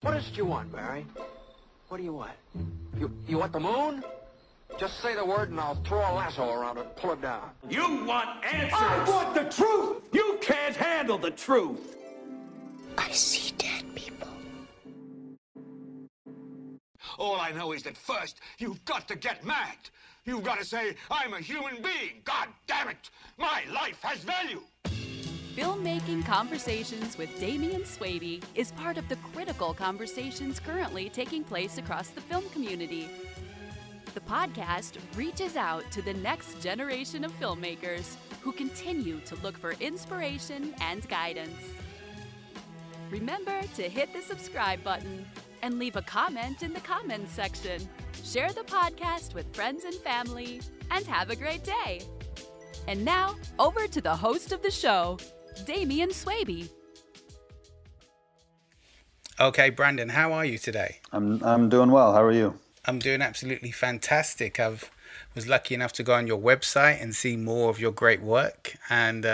What is it you want, Barry? What do you want? You want the moon? Just say the word and I'll throw a lasso around it and pull it down. You want answers! I want the truth! You can't handle the truth! I see dead people. All I know is that first, you've got to get mad. You've got to say, I'm a human being. God damn it! My life has value! Filmmaking Conversations with Damian Swady is part of the critical conversations currently taking place across the film community. The podcast reaches out to the next generation of filmmakers who continue to look for inspiration and guidance. Remember to hit the subscribe button and leave a comment in the comments section. Share the podcast with friends and family, and have a great day. And now, over to the host of the show, Damian Swady. Okay, Brandon, how are you today? I'm doing well. How are you? I'm doing absolutely fantastic. Was lucky enough to go on your website and see more of your great work, and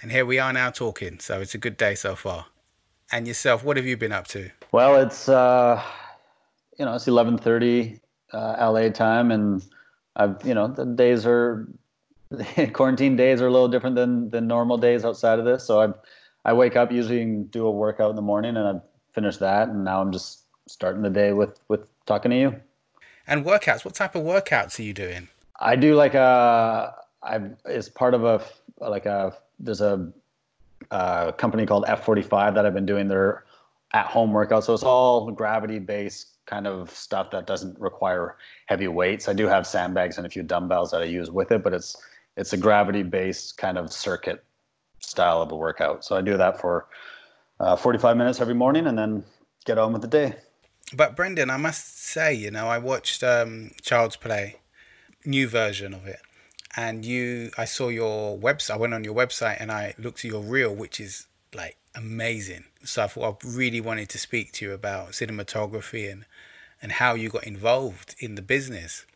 here we are now talking. So it's a good day so far. And yourself, what have you been up to? Well, it's it's 11:30 LA time, and the days are quarantine days are a little different than normal days outside of this. So I wake up usually and do a workout in the morning, and I finish that, and now I'm just starting the day with talking to you. And workouts, what type of workouts are you doing? I do it's part of there's a company called F45 that I've been doing their at-home workouts. So it's all gravity-based kind of stuff that doesn't require heavy weights. I do have sandbags and a few dumbbells that I use with it, but it's a gravity-based kind of circuit style of a workout. So I do that for 45 minutes every morning and then get on with the day. But Brendan, I must say, I watched Child's Play, new version of it. And I saw your website. I went on your website and I looked at your reel, which is like amazing. So I thought I really wanted to speak to you about cinematography and how you got involved in the business.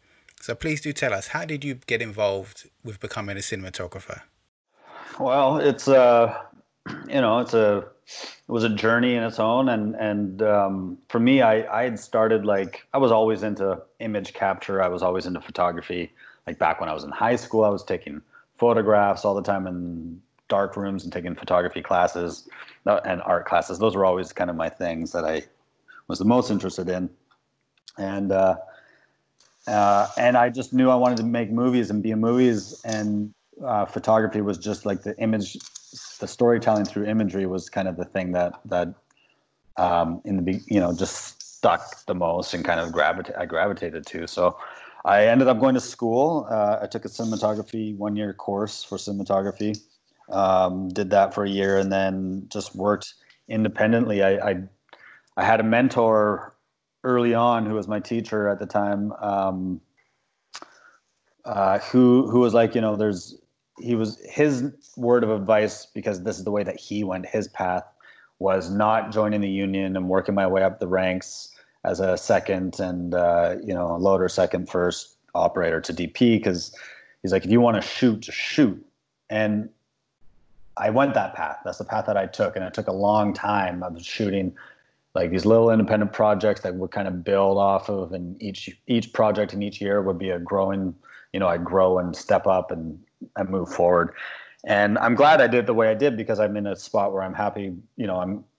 So please do tell us, how did you get involved with becoming a cinematographer? Well, it was a journey in its own. And for me, I had started I was always into image capture. I was always into photography. Like back when I was in high school, I was taking photographs all the time in dark rooms and taking photography classes and art classes. Those were always kind of my things that I was the most interested in. And I just knew I wanted to make movies and be in movies. And photography was just like the image, the storytelling through imagery was kind of the thing that just stuck the most and kind of I gravitated to. So I ended up going to school. I took a cinematography 1-year course for cinematography. Did that for a year and then just worked independently. I had a mentor early on who was my teacher at the time, who was like, his word of advice, because this is the way that he went, his path was not joining the union and working my way up the ranks as a second and, a loader, second, first operator to DP. Cause he's like, if you want to shoot, just shoot. And I went that path. That's the path that I took. And it took a long time. I was shooting like these little independent projects that would kind of build off of, and each project in each year would be a growing, I'd grow and step up and move forward. And I'm glad I did the way I did because I'm in a spot where I'm happy,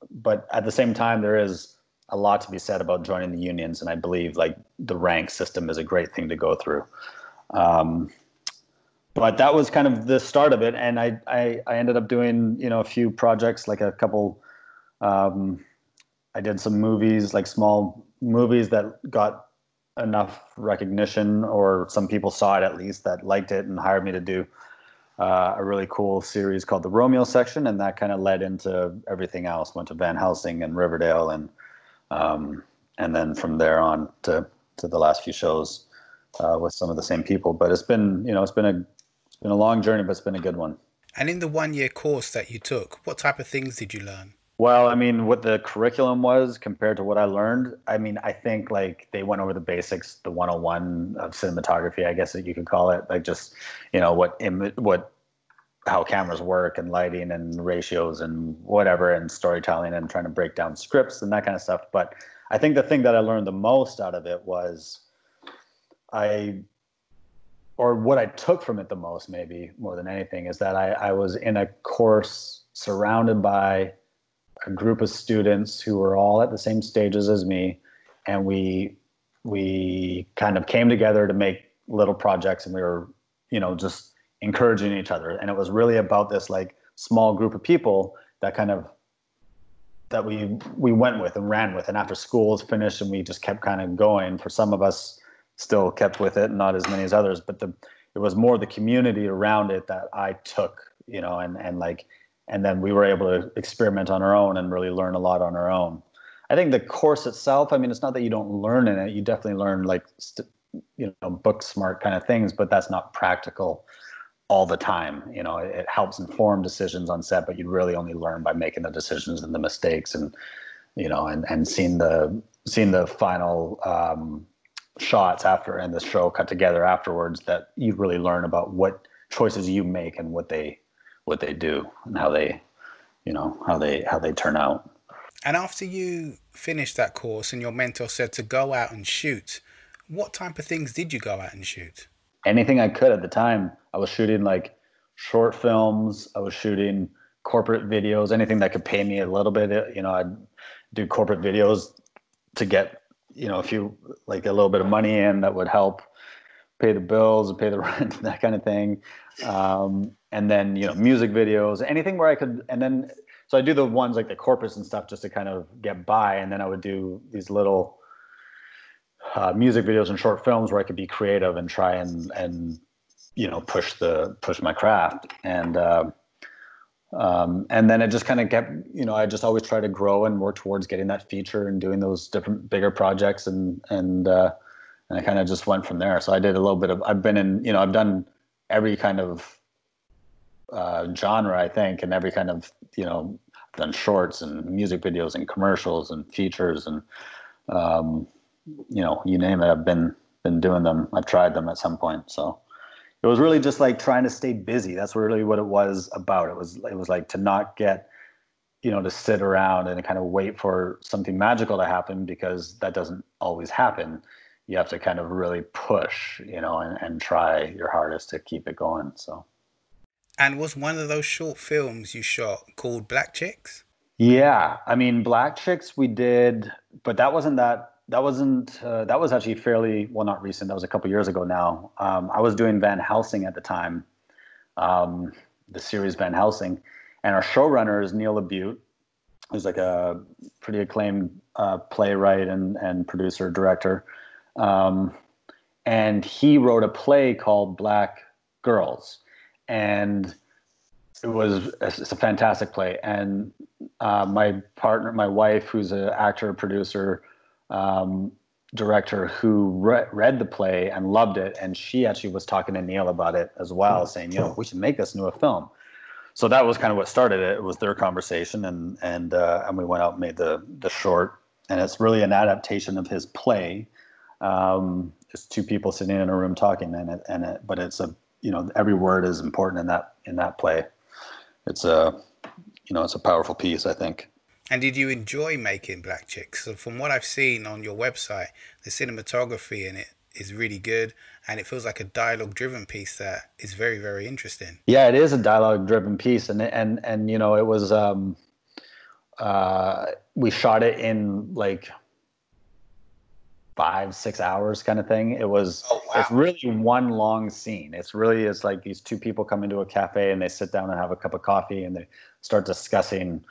but at the same time, there is a lot to be said about joining the unions. And I believe like the rank system is a great thing to go through. But that was kind of the start of it. And I ended up doing, a few projects, like a couple, I did some movies, like small movies that got enough recognition, or some people saw it at least that liked it and hired me to do a really cool series called The Romeo Section. And that kind of led into everything else. Went to Van Helsing and Riverdale, and then from there on to the last few shows with some of the same people. But it's been, it's been a long journey, but it's been a good one. And in the 1-year course that you took, what type of things did you learn? Well, what the curriculum was compared to what I learned, I think like they went over the basics, the 101 of cinematography, I guess that you could call it, like just, what how cameras work and lighting and ratios and whatever, and storytelling and trying to break down scripts and that kind of stuff. But I think the thing that I learned the most out of it was what I took from it the most, maybe more than anything, is that I was in a course surrounded by a group of students who were all at the same stages as me. And we kind of came together to make little projects, and we were, just encouraging each other. And it was really about this like small group of people that we went with and ran with. And after school was finished and we just kept kind of going, for some of us still kept with it, not as many as others, but it was more the community around it that I took, and then we were able to experiment on our own and really learn a lot on our own. I think the course itself, I mean, it's not that you don't learn in it. You definitely learn book smart kind of things, but that's not practical all the time. It helps inform decisions on set, but you really only learn by making the decisions and the mistakes and seeing the final shots after, and the show cut together afterwards, that you really learn about what choices you make and what they do and how they turn out. And after you finished that course and your mentor said to go out and shoot, what type of things did you go out and shoot? Anything I could at the time. I was shooting like short films. I was shooting corporate videos, anything that could pay me a little bit. I'd do corporate videos to get, a little bit of money in that would help pay the bills and pay the rent, that kind of thing. And then, music videos, anything where I could, and then, so I do the ones like the corporates and stuff just to kind of get by. And then I would do these little music videos and short films where I could be creative and try and push my craft. And then it just kind of kept, I just always try to grow and work towards getting that feature and doing those different bigger projects. And I kind of just went from there. So I did a little bit of, I've done every kind of genre, I think, and every kind of, I've done shorts and music videos and commercials and features and, you name it, I've been doing them. I've tried them at some point. So it was really just like trying to stay busy. That's really what it was about. It was like to not get, to sit around and kind of wait for something magical to happen, because that doesn't always happen. You have to kind of really push, and try your hardest to keep it going. So. And was one of those short films you shot called Black Chicks? Yeah. I mean, Black Chicks we did, but that was actually fairly, well, not recent. That was a couple years ago now. I was doing Van Helsing at the time, the series Van Helsing, and our showrunner is Neil LaBute, who's like a pretty acclaimed playwright and producer, director. And he wrote a play called Black Girls, and it's a fantastic play. And my partner, my wife, who's an actor, producer, director, who read the play and loved it, and she actually was talking to Neil about it as well, saying, we should make this into a film. So that was kind of what started it. It was their conversation, and we went out and made the short. And it's really an adaptation of his play. It's two people sitting in a room talking, but it's every word is important in that play. It's it's a powerful piece, I think. And did you enjoy making Black Chicks? So from what I've seen on your website, the cinematography in it is really good, and it feels like a dialogue-driven piece that is very, very interesting. Yeah, it is a dialogue-driven piece, and it was we shot it in like 5-6 hours kind of thing. It was, It's really one long scene. It's like these two people come into a cafe and they sit down and have a cup of coffee and they start discussing,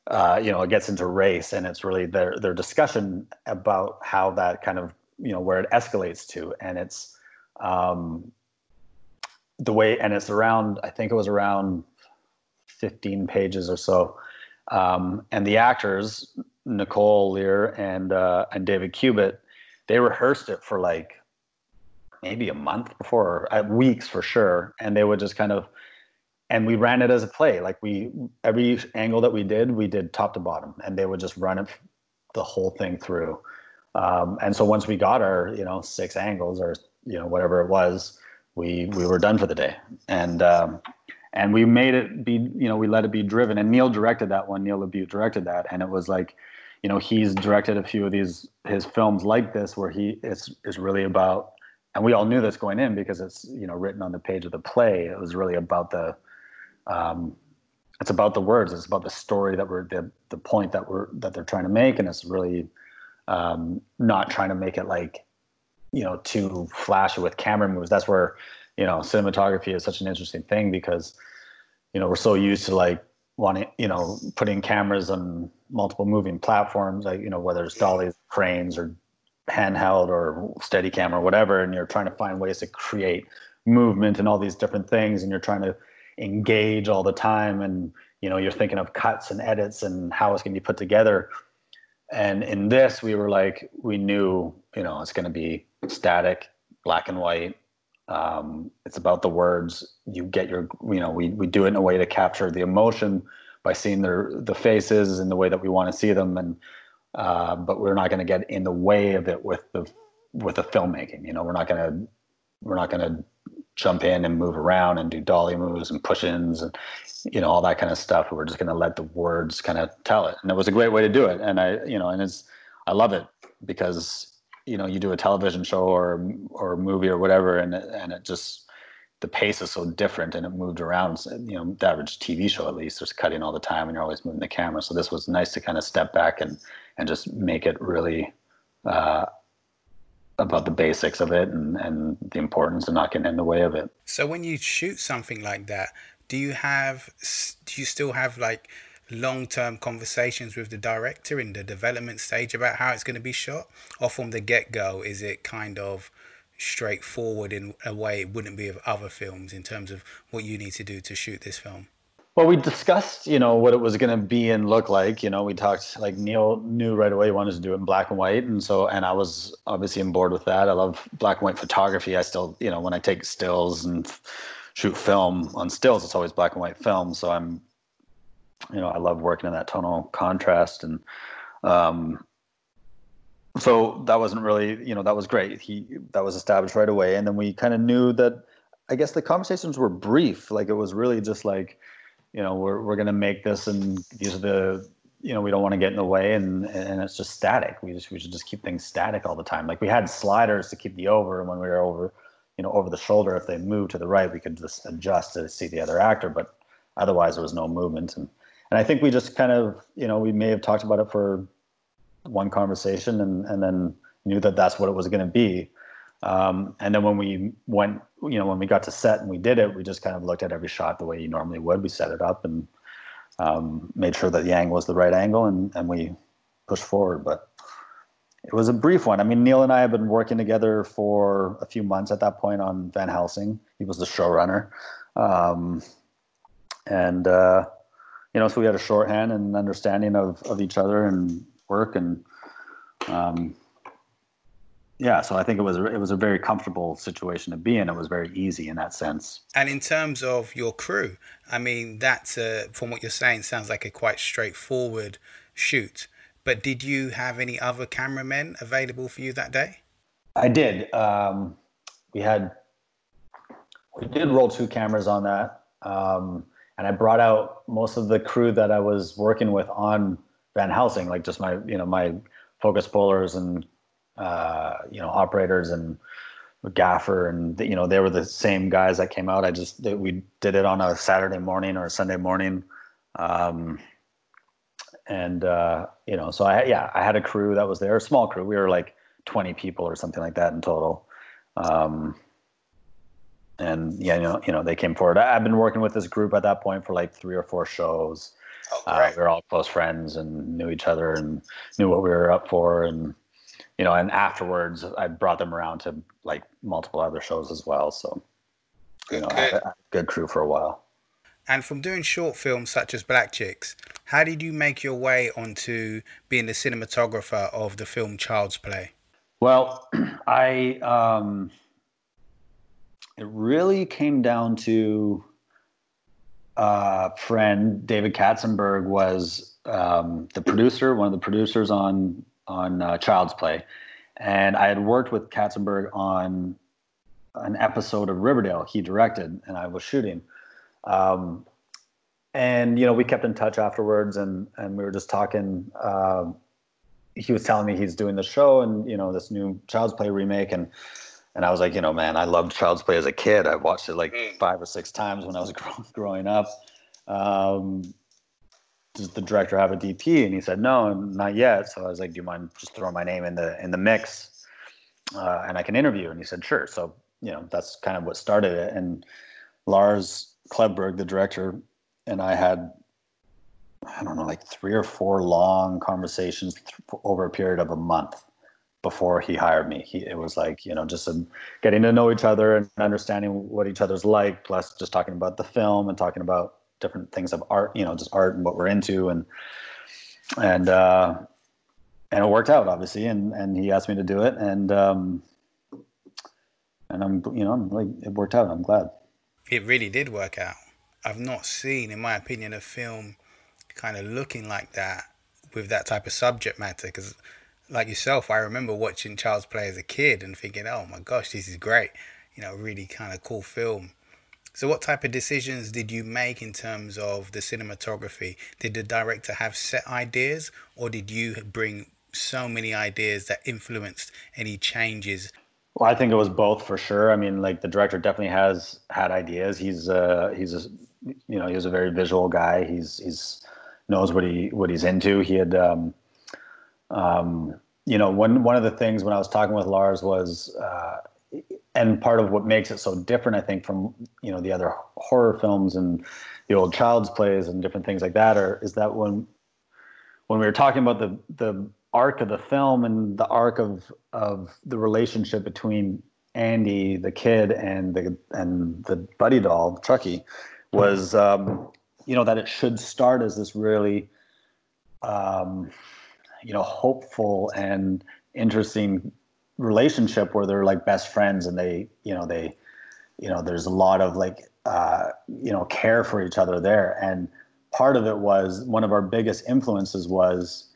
it gets into race, and it's really their discussion about how that kind of, where it escalates to. And it's the way, and it's around, I think it was around 15 pages or so. And the actors, Nicole Leier and David Cubitt, they rehearsed it for like maybe a month before, weeks for sure. And they would just kind of, and we ran it as a play. Like every angle that we did top to bottom, and they would just run it the whole thing through. And so once we got our, 6 angles or, whatever it was, we were done for the day. And and we made it be, we let it be driven. And Neil directed that one. Neil LaBute directed that, and it was like, he's directed a few of his films like this, where it's really about, and we all knew this going in because it's written on the page of the play. It was really about it's about the words. It's about the story the point that they're trying to make, and it's really not trying to make it like too flashy with camera moves. That's where cinematography is such an interesting thing, because we're so used to like wanting putting cameras on multiple moving platforms, like whether it's dollies, cranes, or handheld or steady camera or whatever, and you're trying to find ways to create movement and all these different things, and you're trying to engage all the time, and you're thinking of cuts and edits and how it's going to be put together. And in this, we were like, we knew it's going to be static, black and white. It's about the words. You get your we do it in a way to capture the emotion by seeing the faces in the way that we want to see them, and but we're not going to get in the way of it with the filmmaking. We're not going to jump in and move around and do dolly moves and push-ins and all that kind of stuff. We're just going to let the words kind of tell it, and it was a great way to do it. And I love it, because you do a television show or a movie or whatever, and it just, the pace is so different, and it moved around. The average TV show, at least, there's cutting all the time, and you're always moving the camera. So this was nice to kind of step back and just make it really about the basics of it and the importance of not getting in the way of it. So when you shoot something like that, do you still have like long-term conversations with the director in the development stage about how it's going to be shot, or from the get-go is it kind of straightforward in a way it wouldn't be of other films in terms of what you need to do to shoot this film? Well, we discussed, what it was going to be and look like. We talked, like, Neil knew right away he wanted to do it in black and white. And I was obviously on board with that. I love black and white photography. I still, when I take stills and shoot film on stills, it's always black and white film. So I'm, I love working in that tonal contrast. And so that wasn't really, that was great. That was established right away. And then we kind of knew that, I guess the conversations were brief. Like, it was really just like, we're going to make this, and these are the, we don't want to get in the way, and it's just static. We should just keep things static all the time. Like, we had sliders to keep the over, and when we were over, over the shoulder, if they moved to the right, we could just adjust to see the other actor, but otherwise there was no movement. And I think we just kind of, we may have talked about it for one conversation, and then knew that that's what it was going to be. And then when we went, when we got to set and we did it, we just kind of looked at every shot the way you normally would. We set it up and made sure that the angle was the right angle, and we pushed forward. But it was a brief one. I mean, Neil and I have been working together for a few months at that point on Van Helsing. He was the showrunner. So we had a shorthand and an understanding of each other and work. And so I think it was a very comfortable situation to be in. It was very easy in that sense. And in terms of your crew, I mean, that's from what you're saying, sounds like a quite straightforward shoot. But did you have any other cameramen available for you that day? I did. We did roll 2 cameras on that. And I brought out most of the crew that I was working with on Van Helsing, like just my focus pullers and operators and gaffer, and they were the same guys that came out. We did it on a Saturday morning or a Sunday morning. So I had a crew that was there, a small crew. We were like 20 people or something like that in total. They came forward. I've been working with this group at that point for like 3 or 4 shows. Oh, great. We were all close friends and knew each other and knew what we were up for. And afterwards I brought them around to like multiple other shows as well. So, I had a good crew for a while. And from doing short films such as Black Chicks, how did you make your way onto being the cinematographer of the film Child's Play? Well, it really came down to friend David Katzenberg was the producer, one of the producers on Child's Play. And I had worked with Katzenberg on an episode of Riverdale he directed and I was shooting. And, you know, we kept in touch afterwards, and we were just talking. He was telling me he's doing the show and, you know, this new Child's Play remake. And I was like, you know, man, I loved Child's Play as a kid. I watched it like 5 or 6 times when I was growing up. Does the director have a DP? And he said, no, not yet. So I was like, do you mind just throwing my name in the mix? And I can interview. And he said, sure. So, you know, that's kind of what started it. And Lars Klevberg, the director, and I had, I don't know, like 3 or 4 long conversations over a period of a month before he hired me. It was like, you know, just getting to know each other and understanding what each other's like, plus just talking about the film and talking about different things of art, you know, just art and what we're into. And it worked out, obviously. And he asked me to do it. And I'm, you know, I'm like, it worked out. I'm glad. It really did work out. I've not seen, in my opinion, a film kind of looking like that with that type of subject matter. Because, like yourself, I remember watching Child's Play as a kid and thinking, oh my gosh, this is great. You know, really kind of cool film. So what type of decisions did you make in terms of the cinematography? Did the director have set ideas, or did you bring so many ideas that influenced any changes? Well, I think it was both for sure. I mean, like, the director definitely has had ideas. He's you know, he was a very visual guy. He's knows what he's into. He had, you know, one of the things when I was talking with Lars was, and part of what makes it so different, I think, from, you know, the other horror films and the old Child's Plays and different things like that, is that when we were talking about the arc of the film and the arc of the relationship between Andy, the kid, and the buddy doll, Chucky, was, you know, that it should start as this really, you know, hopeful and interesting relationship where they're like best friends, and they, you know, there's a lot of like, you know, care for each other there. And part of it was, one of our biggest influences was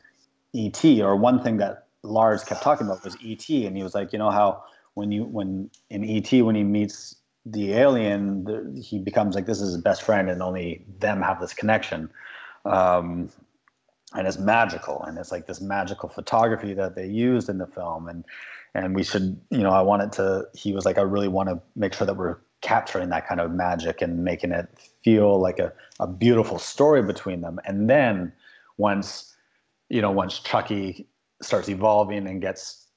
E.T., or one thing that Lars kept talking about was E.T. And he was like, you know how when in E.T., when he meets the alien, he becomes like, this is his best friend and only them have this connection. And it's magical. And it's like this magical photography that they used in the film. And we should, you know, he was like, I really want to make sure that we're capturing that kind of magic and making it feel like a beautiful story between them. And then once Chucky starts evolving and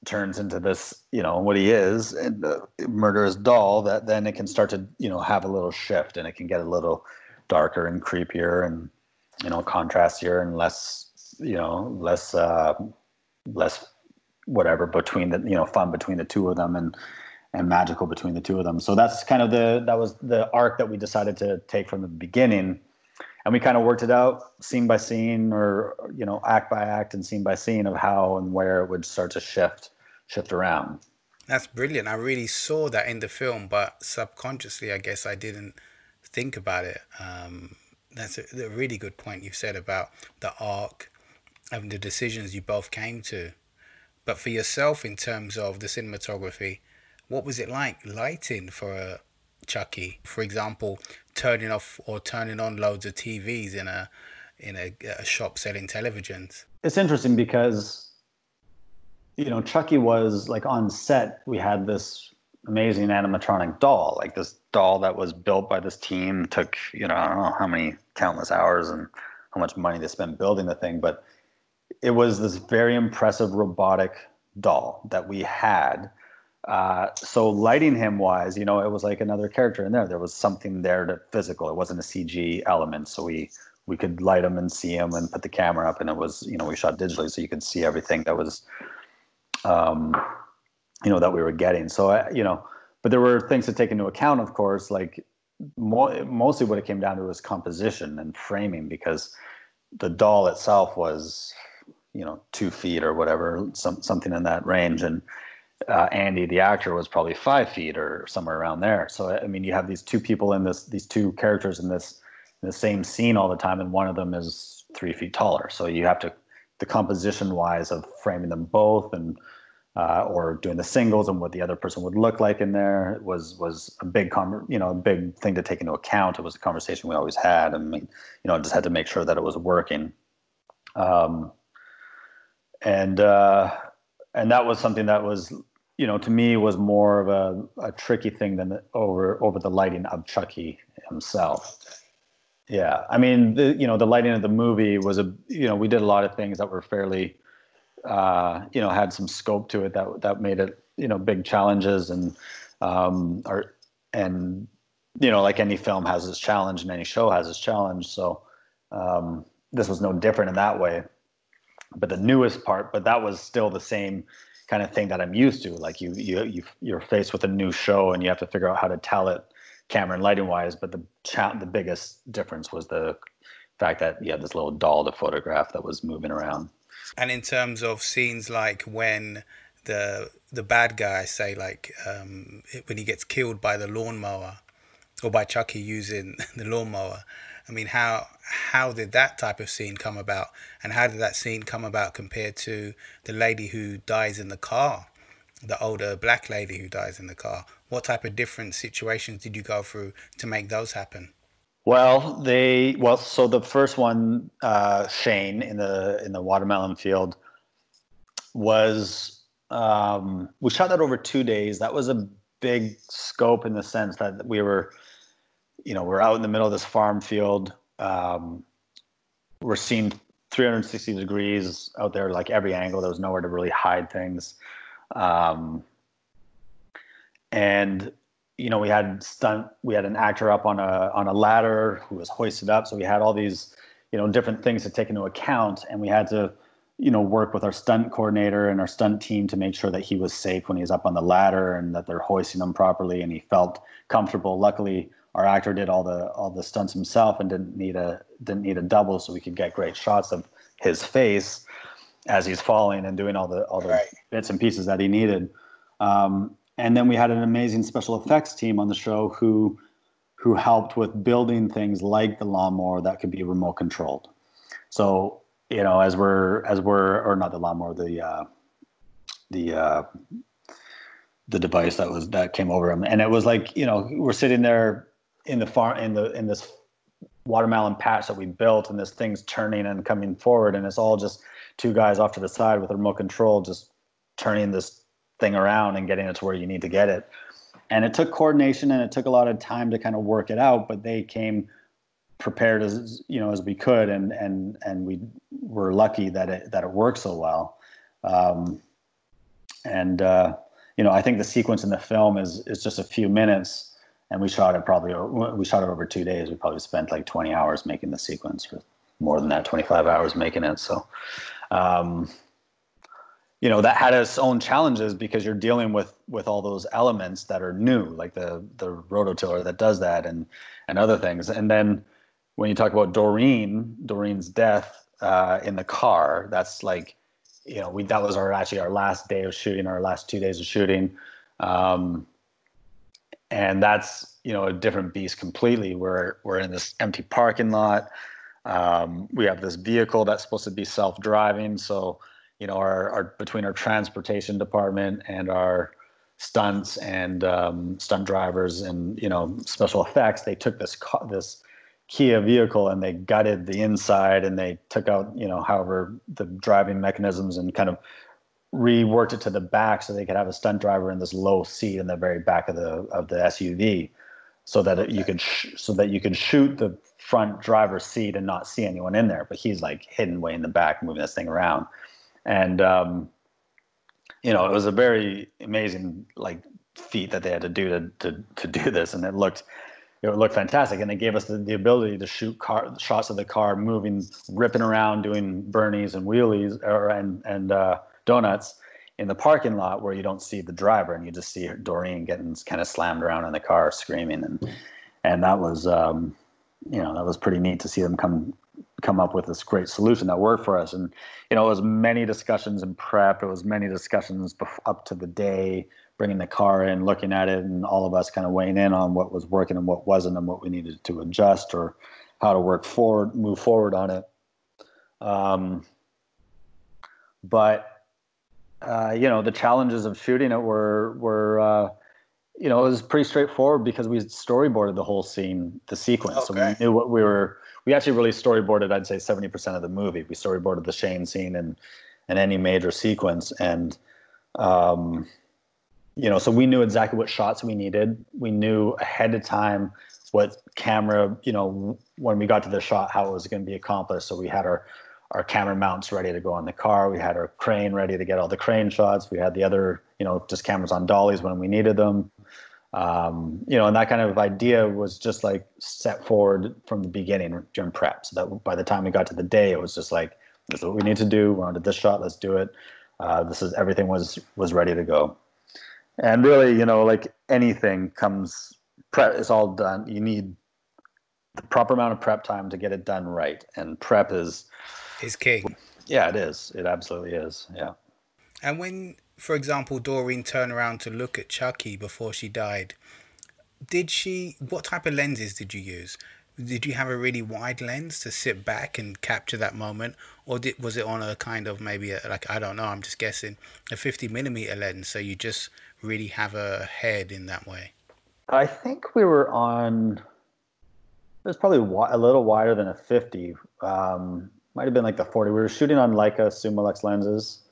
turns into this, you know, what he is, and murderous doll, that then it can start to, you know, have a little shift, and it can get a little darker and creepier and, you know, contrastier and less, you know, less whatever between the, you know, fun between the two of them, and magical between the two of them. So that's kind of that was the arc that we decided to take from the beginning. And we kind of worked it out scene by scene, or, you know, act by act and scene by scene, of how and where it would start to shift around. That's brilliant. I really saw that in the film, but subconsciously, I guess I didn't think about it. That's a really good point you said about the arc and the decisions you both came to. But for yourself, in terms of the cinematography, what was it like lighting for Chucky? For example, turning off or turning on loads of TVs in a shop selling televisions. It's interesting because, you know, Chucky was like, on set, we had this amazing animatronic doll, like this doll that was built by this team, took, you know, I don't know how many countless hours and how much money they spent building the thing, but it was this very impressive robotic doll that we had. So lighting him wise, you know, it was like another character in there. There was something there to physical. It wasn't a CG element. So we could light him and see him and put the camera up, and it was, you know, we shot digitally, so you could see everything that was, you know, that we were getting. So, you know, but there were things to take into account, of course, like mostly what it came down to was composition and framing, because the doll itself was, you know, 2 feet or whatever, something in that range. And Andy, the actor, was probably 5 feet or somewhere around there. So, I mean, you have these two people these two characters in the same scene all the time, and one of them is 3 feet taller. So you have to, the composition wise of framing them both and or doing the singles and what the other person would look like in there was a big a big thing to take into account. It was a conversation we always had, and just had to make sure that it was working. And that was something that was, to me was more of a tricky thing than over the lighting of Chucky himself. Yeah. I mean, the lighting of the movie was we did a lot of things that were fairly, had some scope to it that made it, big challenges and, like any film has its challenge and any show has its challenge. So, this was no different in that way. But the newest part, but that was still the same kind of thing that I'm used to. Like you're faced with a new show and you have to figure out how to tell it camera and lighting wise. But the biggest difference was the fact that you had this little doll to photograph that was moving around. And in terms of scenes like when the bad guy, say like when he gets killed by the lawnmower or by Chucky using the lawnmower, I mean, how did that type of scene come about? And how did that scene come about compared to the lady who dies in the car, the older black lady who dies in the car? What type of different situations did you go through to make those happen? Well, so the first one, Shane in the watermelon field was, we shot that over 2 days. That was a big scope in the sense that we were, we're out in the middle of this farm field. We're seeing 360 degrees out there, like every angle. There was nowhere to really hide things. And, we had an actor up on a ladder who was hoisted up. So we had all these, different things to take into account. And we had to, work with our stunt coordinator and our stunt team to make sure that he was safe when he was up on the ladder and that they're hoisting him properly and he felt comfortable. Luckily, our actor did all the stunts himself and didn't need a double, so we could get great shots of his face as he's falling and doing all the right bits and pieces that he needed. And then we had an amazing special effects team on the show who helped with building things like the lawnmower that could be remote controlled. So as we're or not the lawnmower, the device that came over him, and it was like we're sitting there in the farm in this watermelon patch that we built, and this thing's turning and coming forward, and it's all just two guys off to the side with a remote control just turning this thing around and getting it to where you need to get it. And it took coordination and it took a lot of time to kind of work it out, but they came prepared as we could, and we were lucky that it worked so well. I think the sequence in the film is just a few minutes. And we shot it over 2 days. We probably spent like 20 hours making the sequence, or more than that, 25 hours making it. So, that had its own challenges because you're dealing with all those elements that are new, like the rototiller that does that and other things. And then when you talk about Doreen's death in the car, that's like, that was our last day of shooting, our last 2 days of shooting. And that's, a different beast completely. We're in this empty parking lot. We have this vehicle that's supposed to be self-driving. So, our between our transportation department and our stunts and stunt drivers and, special effects, they took this Kia vehicle and they gutted the inside and they took out, however the driving mechanisms and kind of reworked it to the back so they could have a stunt driver in this low seat in the very back of the SUV, so that you could shoot the front driver's seat and not see anyone in there, but he's like hidden way in the back moving this thing around. And it was a very amazing feat that they had to do to do this, and it looked fantastic. And they gave us the ability to shoot shots of the car moving, ripping around, doing burnies and wheelies and donuts in the parking lot where you don't see the driver and you just see Doreen getting kind of slammed around in the car screaming. And that was, that was pretty neat to see them come up with this great solution that worked for us. And, it was many discussions in prep. It was many discussions up to the day, bringing the car in, looking at it, and all of us kind of weighing in on what was working and what wasn't and what we needed to adjust or how to move forward on it. But The challenges of shooting it were it was pretty straightforward because we storyboarded the whole scene, the sequence. Okay. So we knew what we actually really storyboarded, I'd say 70% of the movie. We storyboarded the Shane scene and any major sequence. And, so we knew exactly what shots we needed. We knew ahead of time what camera, when we got to the shot, how it was going to be accomplished. So we had our camera mounts ready to go on the car. We had our crane ready to get all the crane shots. We had the other, just cameras on dollies when we needed them. And that kind of idea was just like set forward from the beginning during prep. So that by the time we got to the day, it was just like, this is what we need to do. We're onto this shot. Let's do it. Everything was ready to go. And really, like anything comes prep, it's all done. You need the proper amount of prep time to get it done right. And prep is king. Yeah, it is. It absolutely is. Yeah. And when, for example, Doreen turned around to look at Chucky before she died, what type of lenses did you use? Did you have a really wide lens to sit back and capture that moment? Or was it on a kind of maybe, I don't know, I'm just guessing, a 50mm lens, so you just really have a head in that way? I think we were on, it was probably a little wider than a 50. Might have been like the 40. We were shooting on Leica Summilux lenses.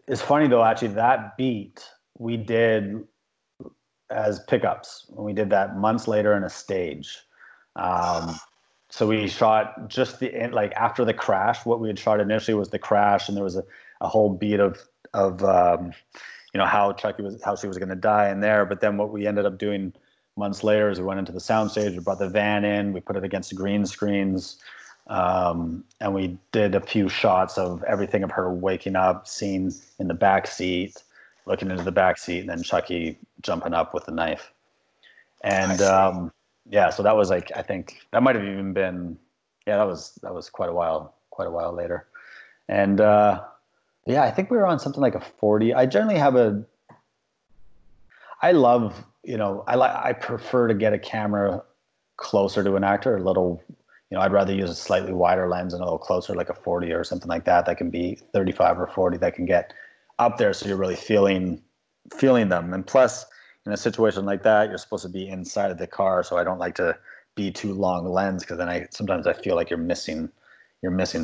It's funny though, actually, that beat we did as pickups. We did that months later in a stage. So we shot just after the crash. What we had shot initially was the crash, and there was a whole beat of how she was going to die in there. But then what we ended up doing months later is we went into the soundstage, we brought the van in, we put it against the green screens, and we did a few shots of everything of her waking up, seen in the back seat, looking into the back seat, and then Chucky jumping up with the knife. And so that was I think that might have even been, that was quite a while later. And I think we were on something like a 40. I generally have I love, I prefer to get a camera closer to an actor, a little, I'd rather use a slightly wider lens and a little closer, like a 40 or something like that. That can be 35 or 40 that can get up there. So you're really feeling them. And plus in a situation like that, you're supposed to be inside of the car. So I don't like to be too long lens, because then sometimes I feel like you're missing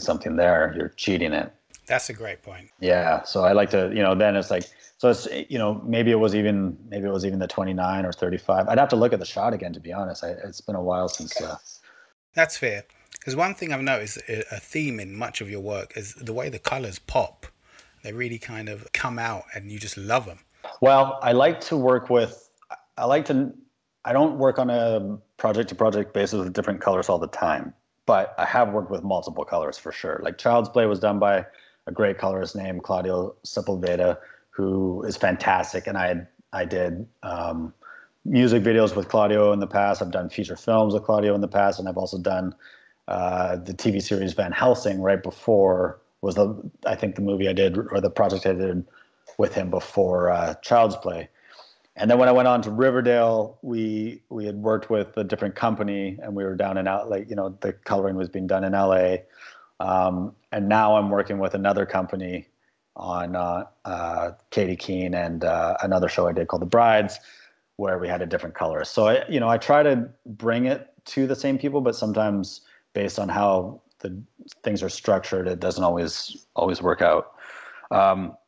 something there. You're cheating it. That's a great point. Yeah. So I like to, then it's like, so it's, maybe it was even the 29 or 35. I'd have to look at the shot again, to be honest. It's been a while since. That's fair. Because one thing I've noticed, a theme in much of your work, is the way the colors pop. They really kind of come out and you just love them. Well, I like to work with, I don't work on a project to project basis with different colors all the time, but I have worked with multiple colors for sure. Like Child's Play was done by a great colorist named Claudio Sepulveda, who is fantastic. And I did music videos with Claudio in the past. I've done feature films with Claudio in the past. And I've also done the TV series Van Helsing right before was I think the movie I did, or the project I did with him before Child's Play. And then when I went on to Riverdale, we had worked with a different company, and we were down in the coloring was being done in LA. And now I'm working with another company on Katie Keene and another show I did called The Brides, where we had a different colorist. So I try to bring it to the same people, but sometimes based on how the things are structured, it doesn't always work out.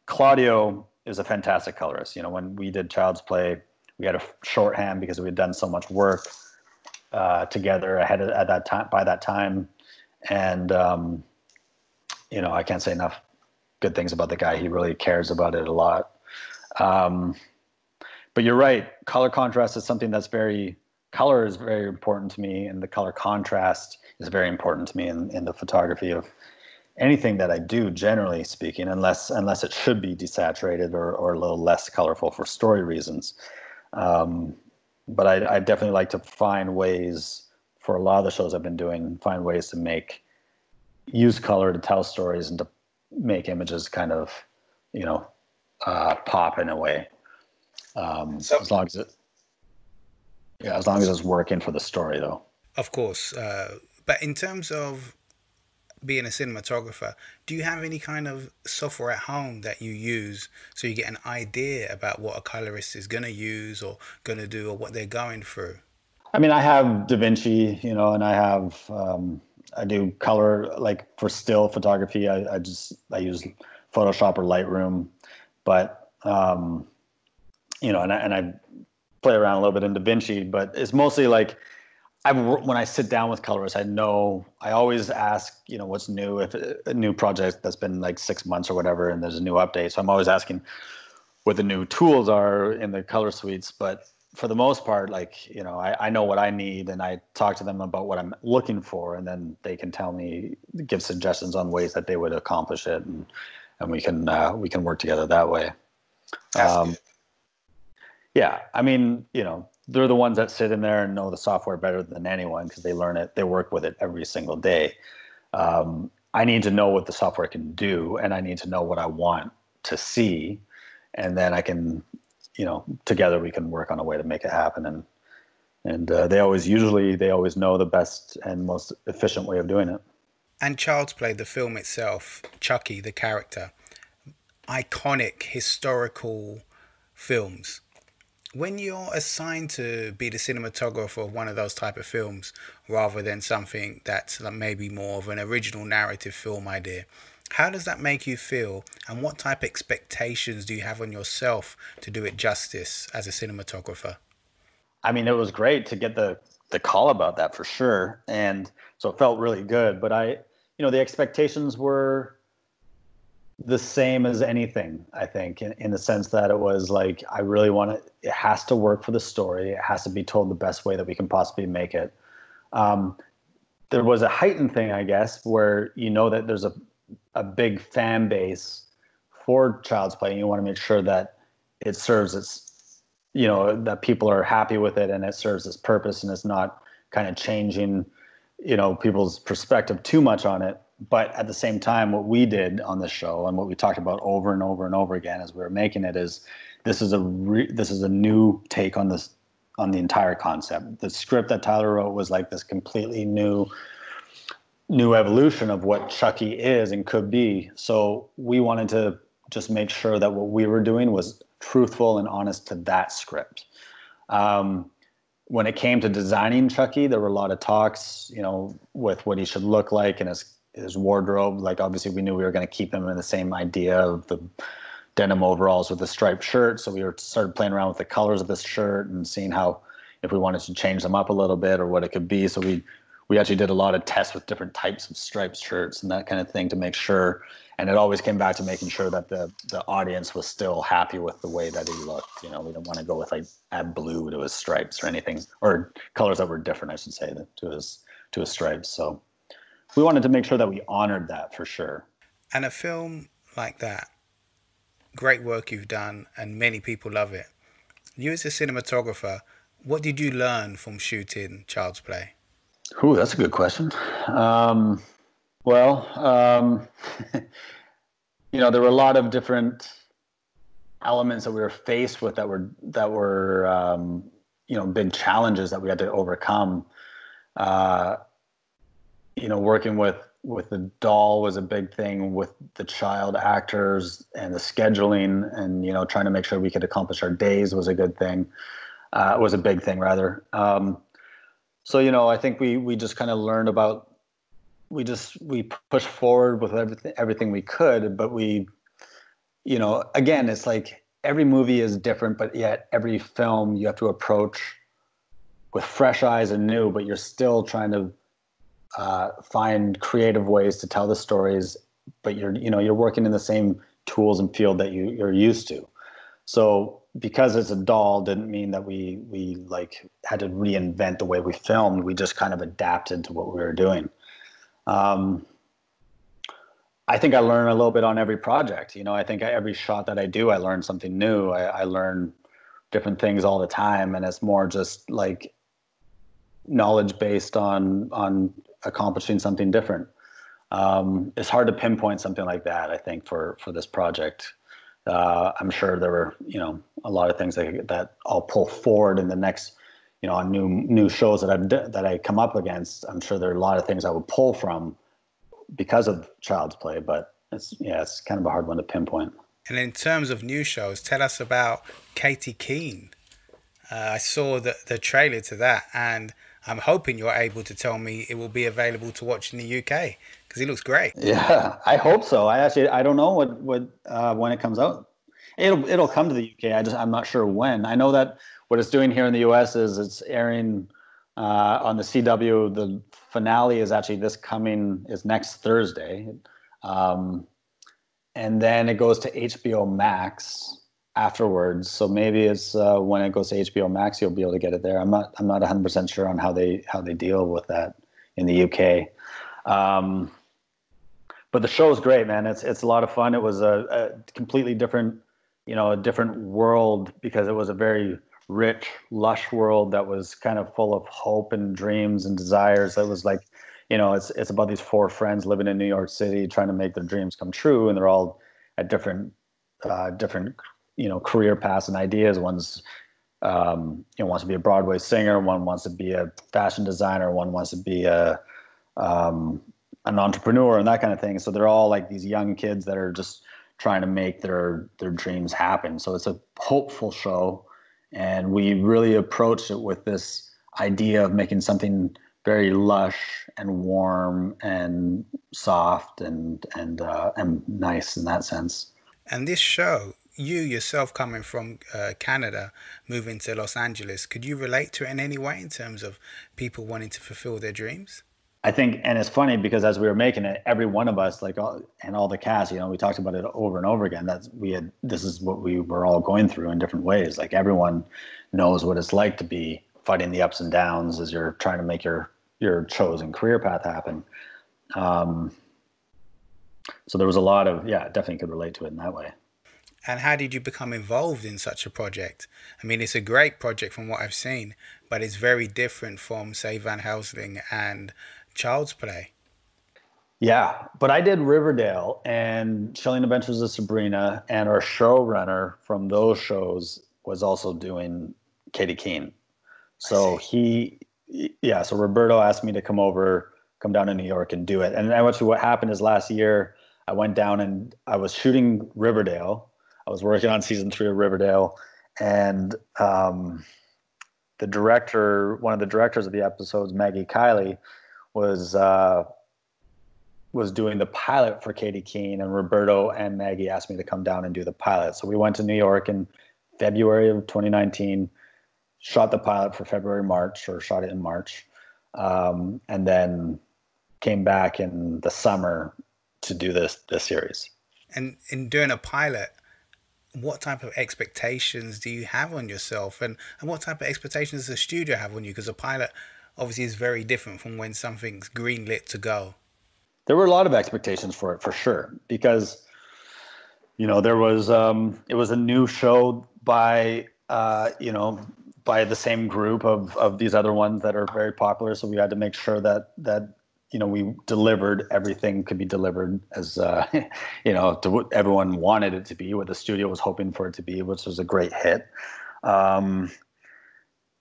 Claudio is a fantastic colorist. When we did Child's Play, we had a shorthand because we had done so much work together by that time. And, I can't say enough good things about the guy. He really cares about it a lot. But you're right. Color contrast is something color is very important to me, and the color contrast is very important to me in the photography of anything that I do, generally speaking, unless it should be desaturated or a little less colorful for story reasons. But I definitely like to find ways, for a lot of the shows I've been doing, find ways to use color to tell stories and to make images kind of, pop in a way. As long as it's working for the story, though. Of course. But in terms of being a cinematographer, do you have any kind of software at home that you use so you get an idea about what a colorist is going to use or going to do or what they're going through? I mean, I have DaVinci, and I have, I do color, like for still photography, I use Photoshop or Lightroom, but, and I play around a little bit in DaVinci, but it's mostly like, when I sit down with colorists, I always ask, what's new, if a new project that's been like 6 months or whatever, and there's a new update. So I'm always asking what the new tools are in the color suites. But for the most part, like, I know what I need, and I talk to them about what I'm looking for, and then they can give suggestions on ways that they would accomplish it. And we can work together that way. That's good. Yeah. I mean, they're the ones that sit in there and know the software better than anyone because they learn it. They work with it every single day. I need to know what the software can do, and I need to know what I want to see. And then I can, together we can work on a way to make it happen. And they always know the best and most efficient way of doing it. And Child's Play, the film itself, Chucky, the character, iconic historical films. When you're assigned to be the cinematographer of one of those type of films, rather than something that's maybe more of an original narrative film idea, how does that make you feel? And what type of expectations do you have on yourself to do it justice as a cinematographer? I mean, it was great to get the call about that for sure. And so it felt really good. But the expectations were the same as anything, I think, in the sense that it was like, I really want it has to work for the story. It has to be told the best way that we can possibly make it. There was a heightened thing, I guess, where that there's a big fan base for Child's Play, and you want to make sure that it serves its, that people are happy with it and it serves its purpose and it's not kind of changing, people's perspective too much on it. But at the same time, what we did on the show and what we talked about over and over and over again as we were making it is this is a new take on the entire concept. The script that Tyler wrote was like this completely new evolution of what Chucky is and could be. So we wanted to just make sure that what we were doing was truthful and honest to that script. When it came to designing Chucky, there were a lot of talks, with what he should look like and his wardrobe. Like, obviously we knew we were going to keep him in the same idea of the denim overalls with the striped shirt. So we started playing around with the colors of this shirt and seeing how, if we wanted to change them up a little bit or what it could be. So we actually did a lot of tests with different types of striped shirts and that kind of thing to make sure. And it always came back to making sure that the audience was still happy with the way that he looked. We didn't want to go with like add blue to his stripes or anything, or colors that were different, I should say, to his stripes. So we wanted to make sure that we honored that for sure. And a film like that, great work you've done, and many people love it. You as a cinematographer, what did you learn from shooting Child's Play? Ooh, that's a good question. There were a lot of different elements that we were faced with that were big challenges that we had to overcome. Working with the doll was a big thing, with the child actors and the scheduling, and trying to make sure we could accomplish our days was a good thing. Was a big thing rather. So I think we just kind of learned about. We pushed forward with everything we could, but again, it's like every movie is different, but yet every film you have to approach with fresh eyes and new, but you're still trying to find creative ways to tell the stories, but you're working in the same tools and field that you're used to. So because it's a doll didn't mean that we like had to reinvent the way we filmed. We just kind of adapted to what we were doing. I think I learn a little bit on every project. I think every shot that I do, I learn something new. I learn different things all the time, and it's more just like knowledge based on accomplishing something different. It's hard to pinpoint something like that, I think, for this project. I'm sure there were, a lot of things that I'll pull forward in the next, on new shows that I come up against. I'm sure there are a lot of things I would pull from, because of Child's Play, but it's kind of a hard one to pinpoint. And in terms of new shows, tell us about Katie Keene. I saw the trailer to that, and I'm hoping you're able to tell me it will be available to watch in the UK, because it looks great. Yeah, I hope so. I don't know what when it comes out. It'll come to the UK. I'm not sure when. I know that what it's doing here in the US is it's airing on the CW. The finale is actually is next Thursday, and then it goes to HBO Max afterwards. So maybe it's when it goes to HBO Max, you'll be able to get it there. I'm not 100% sure on how they deal with that in the UK. But the show is great, man. It's a lot of fun. It was a completely different, a different world, because it was a very rich, lush world that was kind of full of hope and dreams and desires. It was like, it's about these four friends living in New York City trying to make their dreams come true, and they're all at different career paths and ideas. One's wants to be a Broadway singer, one wants to be a fashion designer, one wants to be an entrepreneur and that kind of thing. So they're all like these young kids that are just trying to make their dreams happen. So it's a hopeful show, and we really approached it with this idea of making something very lush and warm and soft and nice in that sense. And this show, you yourself coming from Canada, moving to Los Angeles, could you relate to it in any way in terms of people wanting to fulfill their dreams? I think, and it's funny because as we were making it, every one of us, and all the cast, we talked about it over and over again. This is what we were all going through in different ways. Like, everyone knows what it's like to be fighting the ups and downs as you're trying to make your chosen career path happen. So there was a lot of, definitely could relate to it in that way. And how did you become involved in such a project? I mean, it's a great project from what I've seen, but it's very different from, say, Van Helsing and Child's Play. Yeah, but I did Riverdale and Chilling Adventures of Sabrina, and our showrunner from those shows was also doing Katie Keene. So so Roberto asked me to come down to New York and do it. And actually what happened is last year I went down and I was shooting Riverdale. I was working on season 3 of Riverdale, and one of the directors of the episodes, Maggie Kiley, was doing the pilot for Katie Keene, and Roberto and Maggie asked me to come down and do the pilot. So we went to New York in February of 2019, shot the pilot for March, shot it in March, and then came back in the summer to do this series. And in doing a pilot, what type of expectations do you have on yourself, and what type of expectations does the studio have on you? Because a pilot obviously is very different from when something's greenlit to go. There were a lot of expectations for it, for sure, because there was it was a new show by by the same group of these other ones that are very popular. So we had to make sure that we delivered everything could be delivered as to what everyone wanted it to be, what the studio was hoping for it to be, which was a great hit.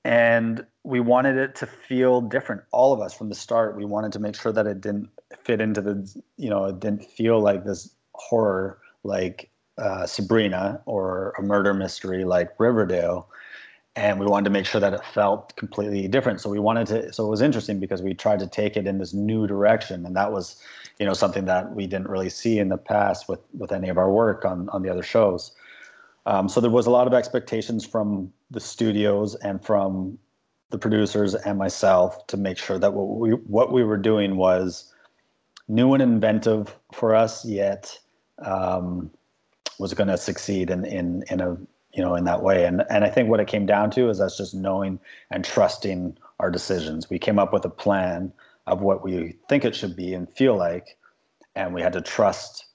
And we wanted it to feel different, all of us from the start. We wanted to make sure that it didn't fit into it didn't feel like this horror like Sabrina, or a murder mystery like Riverdale. And we wanted to make sure that it felt completely different. So it was interesting because we tried to take it in this new direction. And that was, something that we didn't really see in the past with any of our work on the other shows. So there was a lot of expectations from the studios and from the producers and myself to make sure that what we were doing was new and inventive for us, yet was going to succeed in that way. And I think what it came down to is us just knowing and trusting our decisions. We came up with a plan of what we think it should be and feel like, and we had to trust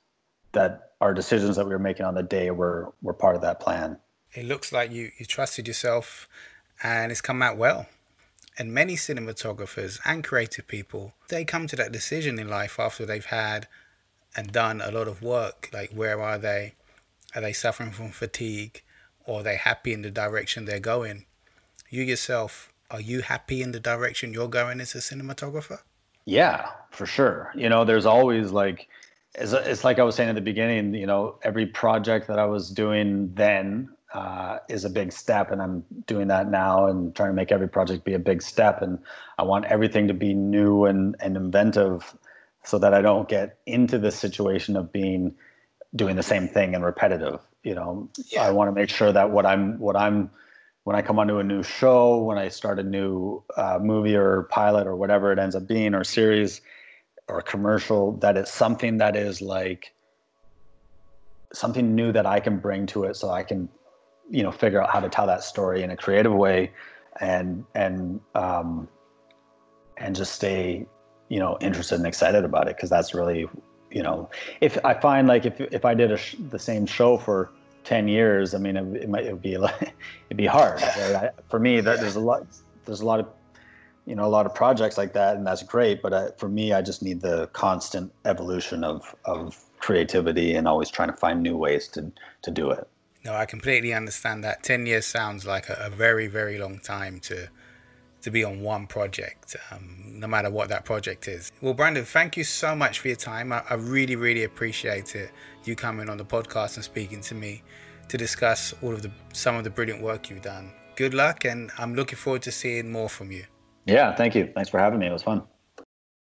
that our decisions that we were making on the day were part of that plan. It looks like you trusted yourself, and it's come out well. And many cinematographers and creative people, they come to that decision in life after they've had and done a lot of work. Like, where are they? Are they suffering from fatigue? Or are they happy in the direction they're going? You yourself, are you happy in the direction you're going as a cinematographer? Yeah, for sure. You know, there's always like, it's like I was saying at the beginning, you know, every project that I was doing then is a big step, and I'm doing that now and trying to make every project be a big step. And I want everything to be new and inventive so that I don't get into this situation of doing the same thing and repetitive. You know, I want to make sure that when I come onto a new show, when I start a new movie or pilot or whatever it ends up being, or series or commercial, that it's something that is like something new that I can bring to it, so I can, you know, figure out how to tell that story in a creative way, and just stay, you know, interested and excited about it. Because that's really, you know, if I find like if I did the same show for 10 years, I mean, it'd be like, it'd be hard. Right? For me, that there's a lot of, you know, a lot of projects like that, and that's great. But for me, I just need the constant evolution of creativity and always trying to find new ways to do it. No, I completely understand that. 10 years sounds like a very, very long time to be on one project, no matter what that project is. Well, Brandon, thank you so much for your time. I really, really appreciate it, you coming on the podcast and speaking to me to discuss some of the brilliant work you've done. Good luck, and I'm looking forward to seeing more from you. Yeah, thank you. Thanks for having me. It was fun.